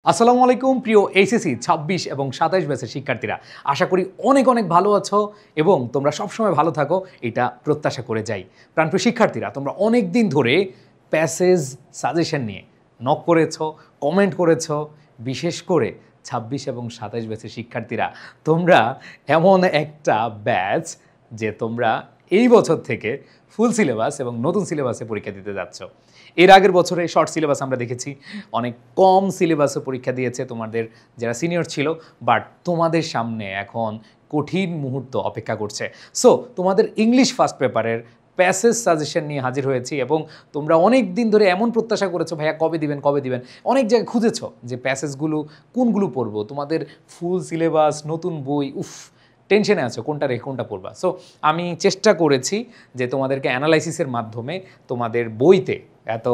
আসসালামু আলাইকুম প্রিয় এইচএসসি ২৬ এবং ২৭ ব্যাচের শিক্ষার্থীরা, আশা করি অনেক অনেক ভালো আছো এবং তোমরা সবসময় ভালো থাকো, এটা প্রত্যাশা করে যাই। প্রাণপ্রিয় শিক্ষার্থীরা, তোমরা অনেক দিন ধরে প্যাসেজ সাজেশন নিয়ে নক করেছো, কমেন্ট করেছো। বিশেষ করে ২৬ এবং ২৭ ব্যাচের শিক্ষার্থীরা, তোমরা এমন একটা ব্যাচ যে তোমরা এই বছর থেকে ফুল সিলেবাস এবং নতুন সিলেবাসে পরীক্ষা দিতে যাচ্ছ। এর আগের বছরে শর্ট সিলেবাস আমরা দেখেছি, অনেক কম সিলেবাসে পরীক্ষা দিয়েছে তোমাদের যারা সিনিয়র ছিল, বাট তোমাদের সামনে এখন কঠিন মুহূর্ত অপেক্ষা করছে। সো তোমাদের ইংলিশ ফার্স্ট পেপারের প্যাসেজ সাজেশন নিয়ে হাজির হয়েছি এবং তোমরা অনেক দিন ধরে এমন প্রত্যাশা করেছো, ভাইয়া কবে দিবেন কবে দিবেন, অনেক জায়গায় খুঁজেছো যে প্যাসেজগুলো কোনগুলো পড়বো, তোমাদের ফুল সিলেবাস নতুন বই, উফ টেনশনে আছো কোনটা রেখে কোনটা পড়বা। সো আমি চেষ্টা করেছি যে তোমাদেরকে অ্যানালাইসিসের মাধ্যমে তোমাদের বইতে, এত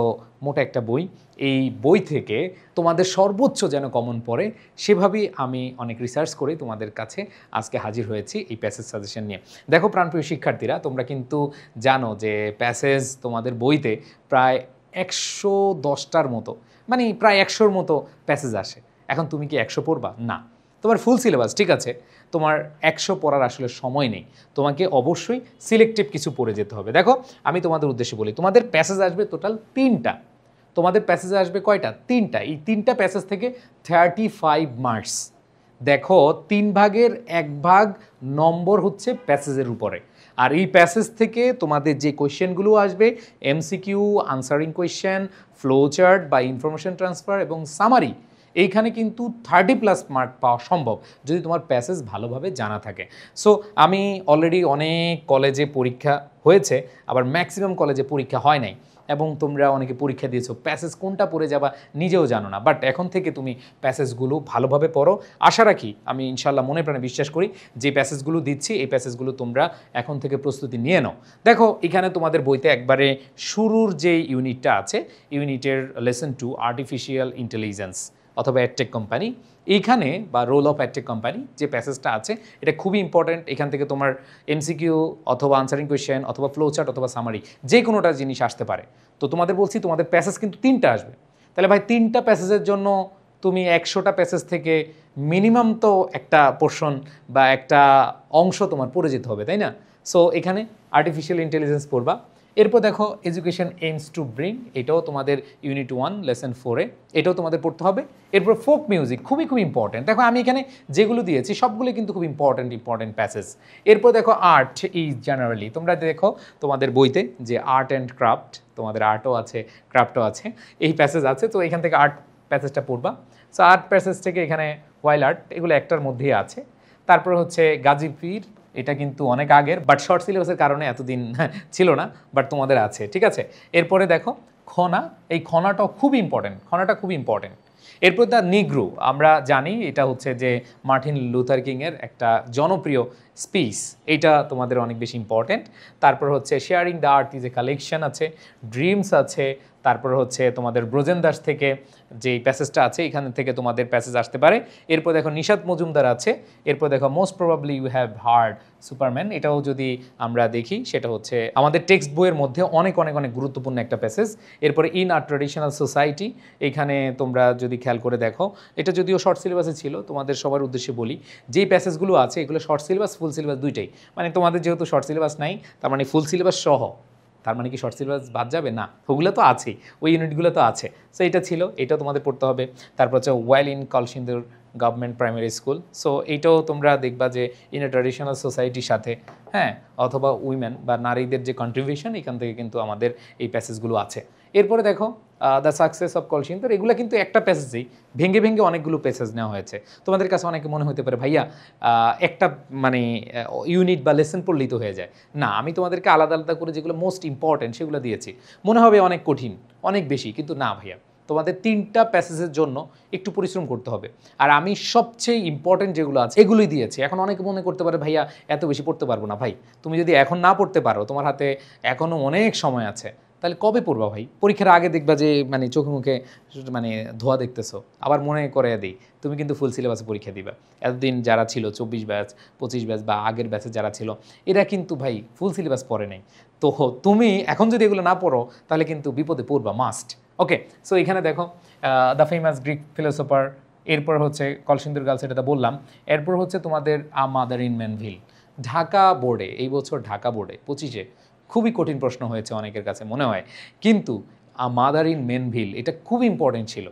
মোটা একটা বই, এই বই থেকে তোমাদের সর্বোচ্চ যেন কমন পড়ে সেভাবেই আমি অনেক রিসার্চ করে তোমাদের কাছে আজকে হাজির হয়েছি এই প্যাসেজ সাজেশন নিয়ে। দেখো প্রাণপ্রিয় শিক্ষার্থীরা, তোমরা কিন্তু জানো যে প্যাসেজ তোমাদের বইতে প্রায় ১১০টার মতো, মানে প্রায় ১০০-র মতো প্যাসেজ আসে। এখন তুমি কি ১০০ পড়বা? না। তোমার ফুল সিলেবাস ঠিক আছে, তোমার ১০০ পড়ার আসলে সময় নেই, তোমাকে অবশ্যই সিলেক্টিভ কিছু পড়ে যেতে হবে। দেখো আমি তোমাদের উদ্দেশ্যে বলি, তোমাদের প্যাসেজ আসবে টোটাল ৩টা। তোমাদের প্যাসেজ আসবে কয়টা? ৩টা। এই ৩টা প্যাসেজ থেকে 35 মার্কস। দেখো ৩ ভাগের ১ ভাগ নম্বর হচ্ছে প্যাসেজের উপরে, আর এই প্যাসেজ থেকে তোমাদের যে কোয়েশ্চেনগুলো আসবে, MCQ, answering question, flow chart বা ইনফরমেশন ট্রান্সফার এবং সামারি, এইখানে কিন্তু 30+ মার্ক পাওয়া সম্ভব যদি তোমার প্যাসেজ ভালোভাবে জানা থাকে। সো আমি অলরেডি অনেক কলেজে পরীক্ষা হয়েছে, আবার ম্যাক্সিমাম কলেজে পরীক্ষা হয় নাই, এবং তোমরা অনেকে পরীক্ষা দিয়েছো, প্যাসেজ কোনটা পড়ে যাবা নিজেও জানো না, বাট এখন থেকে তুমি প্যাসেজগুলো ভালোভাবে পড়ো। আশা রাখি, আমি ইনশাল্লাহ মনে প্রাণে বিশ্বাস করি যে প্যাসেজগুলো দিচ্ছি এই প্যাসেজগুলো তোমরা এখন থেকে প্রস্তুতি নিয়ে নাও। দেখো এখানে তোমাদের বইতে একবারে শুরুর যে ইউনিটটা আছে, ইউনিটের লেসন 2 আর্টিফিশিয়াল ইন্টেলিজেন্স অথবা অ্যাডটেক কোম্পানি, এইখানে বা রোল অফ অ্যাডটেক কোম্পানি যে প্যাসেজটা আছে এটা খুবই ইম্পর্ট্যান্ট। এখান থেকে তোমার এমসিকিউ অথবা আনসারিং কোয়েশ্চেন অথবা ফ্লো চার্ট অথবা সামারি যে কোনোটা জিনিস আসতে পারে। তো তোমাদের বলছি তোমাদের প্যাসেজ কিন্তু 3টা আসবে। তাহলে ভাই 3টা প্যাসেজের জন্য তুমি ১০০টা প্যাসেজ থেকে মিনিমাম তো একটা পোর্শন বা একটা অংশ তোমার পড়ে যেতে হবে, তাই না? সো এখানে আর্টিফিশিয়াল ইন্টেলিজেন্স পড়বা। এরপর দেখো এডুকেশন এইমস টু ব্রিং, এটাও তোমাদের ইউনিট 1 লেসন 4-এ, এটাও তোমাদের পড়তে হবে। এরপর ফোক মিউজিক খুবই খুব ইম্পর্টেন্ট। দেখো আমি এখানে যেগুলো দিয়েছি সবগুলো কিন্তু খুব ইম্পর্টেন্ট প্যাসেজ। এরপর দেখো আর্ট ইজ জেনারেলি, তোমরা দেখো তোমাদের বইতে যে আর্ট অ্যান্ড ক্রাফট, তোমাদের আর্টও আছে ক্রাফটও আছে, এই প্যাসেজ আছে, তো এখান থেকে আর্ট প্যাসেজটা পড়বা। সো আর্ট প্যাসেজ থেকে এখানে ওয়াইল্ড আর্ট, এগুলো একটার মধ্যেই আছে। তারপর হচ্ছে গাজী পীর, এটা কিন্তু অনেক আগের, বাট শর্ট সিলেবাসের কারণে এতদিন ছিল না, বাট তোমাদের আছে, ঠিক আছে। এরপরে দেখো খনা, এই খনাটাও খুব ইম্পর্টেন্ট, খনাটা খুব ইম্পর্টেন্ট। এরপর দ্য নিগ্রো, আমরা জানি এটা হচ্ছে যে মার্টিন লুথার কিংয়ের একটা জনপ্রিয় স্পিচ, এইটা তোমাদের অনেক বেশি ইম্পর্টেন্ট। তারপর হচ্ছে sharing the art is a collection আছে, ড্রিমস আছে, তারপর হচ্ছে তোমাদের ব্রজেন দাস থেকে যেই প্যাসেজটা আছে এখান থেকে তোমাদের প্যাসেজ আসতে পারে। এরপর দেখো নিশাত মজুমদার আছে। এরপর দেখো most probably you have heard Superman, এটাও যদি আমরা দেখি সেটা হচ্ছে আমাদের টেক্সট বইয়ের মধ্যে অনেক অনেক অনেক গুরুত্বপূর্ণ একটা প্যাসেজ। এরপরে ইন আ ট্র্যাডিশনাল সোসাইটি, এখানে তোমরা যদি খেয়াল করে দেখো, এটা যদিও শর্ট সিলেবাসে ছিল, তোমাদের সবার উদ্দেশ্যে বলি যেই প্যাসেজগুলো আছে এগুলো শর্ট সিলেবাস ফুল সিলেবাস দুইটাই, মানে তোমাদের যেহেতু শর্ট সিলেবাস নাই তার মানে ফুল সিলেবাস সহ, তার মানে কি শর্ট সিলেবাস বাদ যাবে? না, ওগুলো তো আছেই, ওই ইউনিটগুলো তো আছে। সো এটা ছিল, এটাও তোমাদের পড়তে হবে। তারপর হচ্ছে well in Kalsindur government primary school, so এইটাও তোমরা দেখবা যে ইন এ ট্র্যাডিশনাল সোসাইটির সাথে, হ্যাঁ, অথবা উইমেন বা নারীদের যে কন্ট্রিবিউশন, এখান থেকে কিন্তু আমাদের এই প্যাসেজগুলো আছে। এরপরে দেখো দ্য সাকসেস অফ কলসিন্দুর, এগুলো কিন্তু একটা প্যাসেজেই ভেঙে ভেঙে অনেকগুলো প্যাসেজ নেওয়া হয়েছে। তোমাদের কাছে অনেকে মনে হতে পারে ভাইয়া একটা মানে ইউনিট বা লেসন পড়লেই তো হয়ে যায়। না, আমি তোমাদেরকে আলাদা আলাদা করে যেগুলো মোস্ট ইম্পর্টেন্ট সেগুলো দিয়েছি। মনে হবে অনেক কঠিন, অনেক বেশি, কিন্তু না ভাইয়া, তোমাদের 3টা প্যাসেজের জন্য একটু পরিশ্রম করতে হবে। আর আমি সবচেয়ে ইম্পর্টেন্ট যেগুলো আছে এগুলোই দিয়েছি। এখন অনেকে মনে করতে পারে ভাইয়া এত বেশি পড়তে পারবো না। ভাই তুমি যদি এখন না পড়তে পারো, তোমার হাতে এখনও অনেক সময় আছে, তাহলে কবে পড়বা ভাই? পরীক্ষার আগে দেখবা যে মানে চোখে মুখে মানে ধোয়া দেখতেছো, আবার মনে করে দিই তুমি কিন্তু ফুল সিলেবাসে পরীক্ষা দিবা। এতদিন যারা ছিল 24 ব্যাচ 25 ব্যাচ বা আগের ব্যাচে যারা ছিল, এরা কিন্তু ভাই ফুল সিলেবাস পড়ে নাই। তো তুমি এখন যদি এগুলো না পড়ো তাহলে কিন্তু বিপদে পড়বা, মাস্ট। ওকে, সো এখানে দেখো দ্য ফেমাস গ্রিক ফিলোসোফার, এরপর হচ্ছে কলসিন্দুর গার্লস, এটা তো বললাম। এরপর হচ্ছে তোমাদের a mother in Manville. Dhaka বোর্ডে এই বছর, ঢাকা বোর্ডে 25-এ খুবই কঠিন প্রশ্ন হয়েছে অনেকের কাছে মনে হয়, কিন্তু আ মাদার ইন ম্যানভিল এটা খুব ইম্পর্টেন্ট ছিল।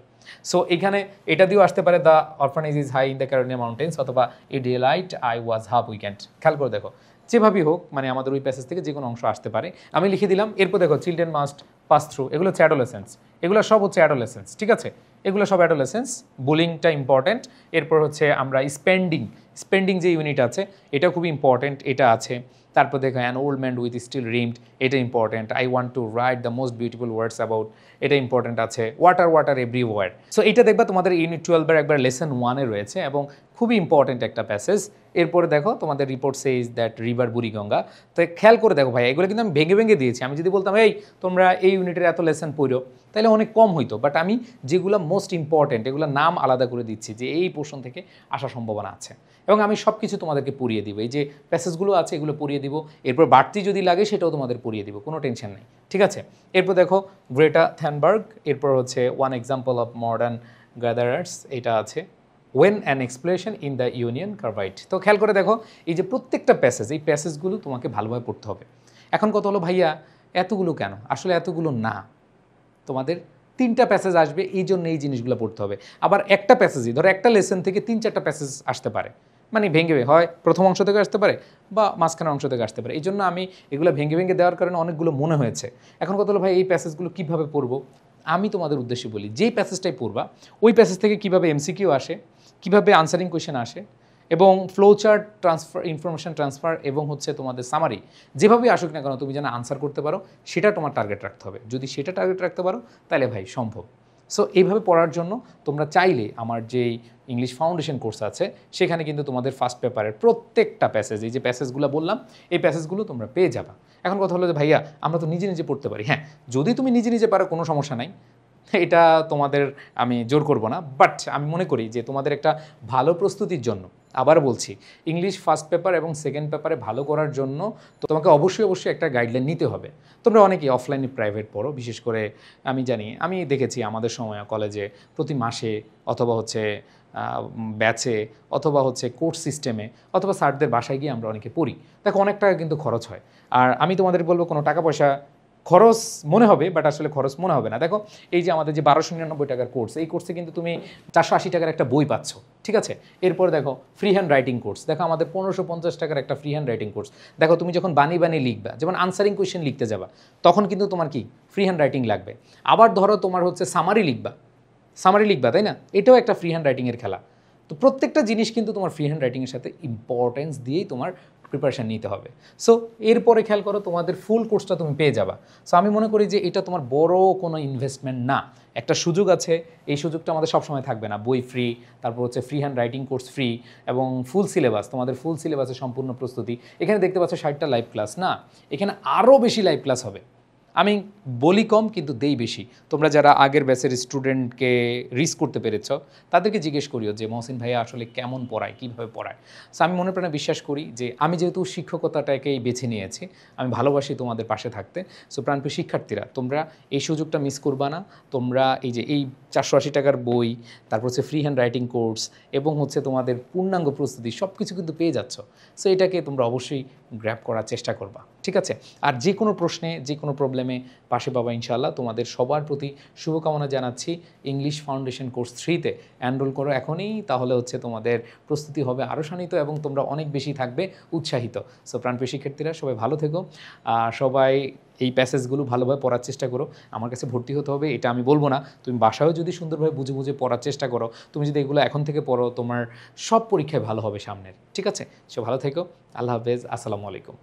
সো এখানে এটা দিয়েও আসতে পারে the orphanage is high in the Carolina mountains, অথবা a day light I was half weekend. খেয়াল করে দেখো, যেভাবেই হোক মানে আমাদের ওই প্যাসেজ থেকে যে কোনো অংশ আসতে পারে, আমি লিখে দিলাম। এরপর দেখো চিলড্রেন মাস্ট পাস থ্রু, এগুলো হচ্ছে অ্যাডোলেসেন্স, এগুলো সব হচ্ছে অ্যাডোলেসেন্স, ঠিক আছে, এগুলো সব অ্যাডোলেসেন্স। বুলিংটা ইম্পর্টেন্ট। এরপর হচ্ছে আমরা স্পেন্ডিং যে ইউনিট আছে এটা খুব ইম্পর্টেন্ট, এটা আছে। তারপর দেখো an old man with steel rimmed, এটা important. I want to write the most beautiful words about, এটা ইম্পর্টেন্ট আছে। Water everywhere. সো এটা দেখবা তোমাদের ইউনিট 12-এর একবার লেসন 1-এ রয়েছে এবং খুবই ইম্পর্টেন্ট একটা প্যাসেজ। এরপরে দেখো তোমাদের রিপোর্ট সেইজ দ্যাট রিভার বুড়িগঙ্গা। তো খেয়াল করে দেখো ভাই, এগুলো কিন্তু আমি ভেঙে দিয়েছি। আমি যদি বলতাম এই তোমরা এই ইউনিটের এত লেসন পড়ো, তাহলে অনেক কম হইতো, বাট আমি যেগুলো মোস্ট ইম্পর্টেন্ট এগুলো নাম আলাদা করে দিচ্ছি যে এই পোর্শন থেকে আসার সম্ভাবনা আছে, এবং আমি সব কিছু তোমাদেরকে পড়িয়ে দিব। এই যে প্যাসেজগুলো আছে এগুলো পড়িয়ে দিব, এরপর বাড়তি যদি লাগে সেটাও তোমাদের পড়িয়ে দিব, কোনো টেনশন নেই, ঠিক আছে। এরপর দেখো গ্রেটা থ্যানবার্গ, এরপর হচ্ছে one example of modern gatherers, এটা আছে। When an explosion in the Union Carbide. তো খেয়াল করে দেখো এই যে প্রত্যেকটা প্যাসেজ, এই প্যাসেজগুলো তোমাকে ভালোভাবে পড়তে হবে। এখন কত হলো ভাইয়া এতগুলো কেন? আসলে এতগুলো না, তোমাদের 3টা প্যাসেজ আসবে, এই জন্য এই জিনিসগুলো পড়তে হবে। আবার একটা প্যাসেজই ধরো একটা লেসন থেকে 3-4টা প্যাসেজ আসতে পারে, মানে ভেঙে হয় প্রথম অংশ থেকে আসতে পারে বা মাঝখানের অংশ থেকে আসতে পারে। এই জন্য আমি এগুলো ভেঙে দেওয়ার কারণে অনেকগুলো মনে হয়েছে। এখন কত হলো ভাই এই প্যাসেজগুলো কীভাবে পড়বো? আমি তোমাদের উদ্দেশ্যে বলি, যেই প্যাসেজটাই পড়বা ওই প্যাসেজ থেকে কীভাবে এমসিকিউ আসে, কীভাবে আনসারিং কোয়েশ্চেন আসে, এবং flow chart transfer, information transfer, এবং হচ্ছে তোমাদের সামারি, যেভাবেই আসুক না কেন তুমি যেন আনসার করতে পারো সেটা তোমার টার্গেট রাখতে হবে। যদি সেটা টার্গেট রাখতে পারো তাহলে ভাই সম্ভব। সো এইভাবে পড়ার জন্য তোমরা চাইলে আমার যেই ইংলিশ ফাউন্ডেশন কোর্স আছে সেখানে কিন্তু তোমাদের ফার্স্ট পেপারের প্রত্যেকটা প্যাসেজ, এই যে প্যাসেজগুলো বললাম এই প্যাসেজগুলো তোমরা পেয়ে যাবা। এখন কথা হলো যে ভাইয়া আমরা তো নিজে পড়তে পারি। হ্যাঁ, যদি তুমি নিজে পারো কোনো সমস্যা নাই, এটা তোমাদের আমি জোর করব না, বাট আমি মনে করি যে তোমাদের একটা ভালো প্রস্তুতির জন্য, আবার বলছি, ইংলিশ ফার্স্ট পেপার এবং সেকেন্ড পেপারে ভালো করার জন্য তো তোমাকে অবশ্যই একটা গাইডলাইন নিতে হবে। তোমরা অনেকেই অফলাইনে প্রাইভেট পড়ো, বিশেষ করে আমি জানি, আমি দেখেছি আমাদের সময় কলেজে প্রতি মাসে অথবা হচ্ছে ব্যাচে অথবা হচ্ছে কোর্স সিস্টেমে অথবা স্যারদের বাসায় গিয়ে আমরা অনেকে পড়ি। দেখো অনেক টাকা কিন্তু খরচ হয়, আর আমি তোমাদের বলবো কোনো টাকা পয়সা খরচ মনে হবে, বাট আসলে খরচ মনে হবে না। দেখো এই যে আমাদের যে 1299 টাকার কোর্স, এই কোর্সে কিন্তু তুমি 480 টাকার একটা বই পাচ্ছ, ঠিক আছে। এরপর দেখো ফ্রি হ্যান্ড রাইটিং কোর্স, দেখো আমাদের 1550 টাকার একটা ফ্রি হ্যান্ড রাইটিং কোর্স। দেখো তুমি যখন বানি লিখবা, যেমন আনসারিং কোয়েশ্চেন লিখতে যাবা, তখন কিন্তু তোমার কি ফ্রি হ্যান্ড রাইটিং লাগবে। আবার ধরো তোমার হচ্ছে সামারি লিখবা, তাই না, এটাও একটা ফ্রি হ্যান্ড রাইটিংয়ের খেলা। তো প্রত্যেকটা জিনিস কিন্তু তোমার ফ্রি হ্যান্ড রাইটিংয়ের সাথে ইম্পর্টেন্স দিয়েই তোমার প্রিপারেশান নিতে হবে। সো এরপরে খেয়াল করো তোমাদের ফুল কোর্সটা তুমি পেয়ে যাবা। সো আমি মনে করি যে এটা তোমার বড় কোনো ইনভেস্টমেন্ট না, একটা সুযোগ আছে, এই সুযোগটা আমাদের সবসময় থাকবে না। বই ফ্রি, তারপর হচ্ছে free hand writing course free, এবং ফুল সিলেবাস, তোমাদের ফুল সিলেবাসের সম্পূর্ণ প্রস্তুতি। এখানে দেখতে পাচ্ছ 60টা লাইভ ক্লাস, না এখানে আরও বেশি লাইভ ক্লাস হবে। আমি বলি কম কিন্তু দেই বেশি। তোমরা যারা আগের ব্যাচের স্টুডেন্টকে রিচ করতে পেরেছ তাদেরকে জিজ্ঞেস করিও যে মহসিন ভাইয়া আসলে কেমন পড়ায়, কীভাবে পড়ায়। সো আমি মনে প্রাণে বিশ্বাস করি যে আমি যেহেতু শিক্ষকতাটাকেই বেছে নিয়েছি, আমি ভালোবাসি তোমাদের পাশে থাকতে। সো প্রাণপ্রিয় শিক্ষার্থীরা, তোমরা এই সুযোগটা মিস করবা না। তোমরা এই যে এই 480 টাকার বই, তারপর হচ্ছে ফ্রি হ্যান্ড রাইটিং কোর্স এবং হচ্ছে তোমাদের পূর্ণাঙ্গ প্রস্তুতি সব কিছু কিন্তু পেয়ে যাচ্ছ। সো এটাকে তোমরা অবশ্যই গ্র্যাব করার চেষ্টা করবা, ঠিক আছে। আর যে কোনো প্রশ্নে, যে কোনো প্রবলেমে পাশে পাবা ইনশাআল্লাহ। তোমাদের সবার প্রতি শুভকামনা জানাচ্ছি। ইংলিশ ফাউন্ডেশন কোর্স 3-তে এনরোল করো এখনই, তাহলে হচ্ছে তোমাদের প্রস্তুতি হবে আরও শানিত এবং তোমরা অনেক বেশি থাকবে উৎসাহিত। সো প্রাণপ্রিয় শিক্ষার্থীরা সবাই ভালো থেকো, সবাই এই প্যাসেজগুলো ভালোভাবে পড়ার চেষ্টা করো। আমার কাছে ভর্তি হতে হবে এটা আমি বলবো না, তুমি বাসায়ও যদি সুন্দরভাবে বুঝে পড়ার চেষ্টা করো, তুমি যদি এগুলো এখন থেকে পড়ো, তোমার সব পরীক্ষায় ভালো হবে সামনের, ঠিক আছে। সো ভালো থেকো, আল্লাহ হাফেজ, আসসালামু আলাইকুম।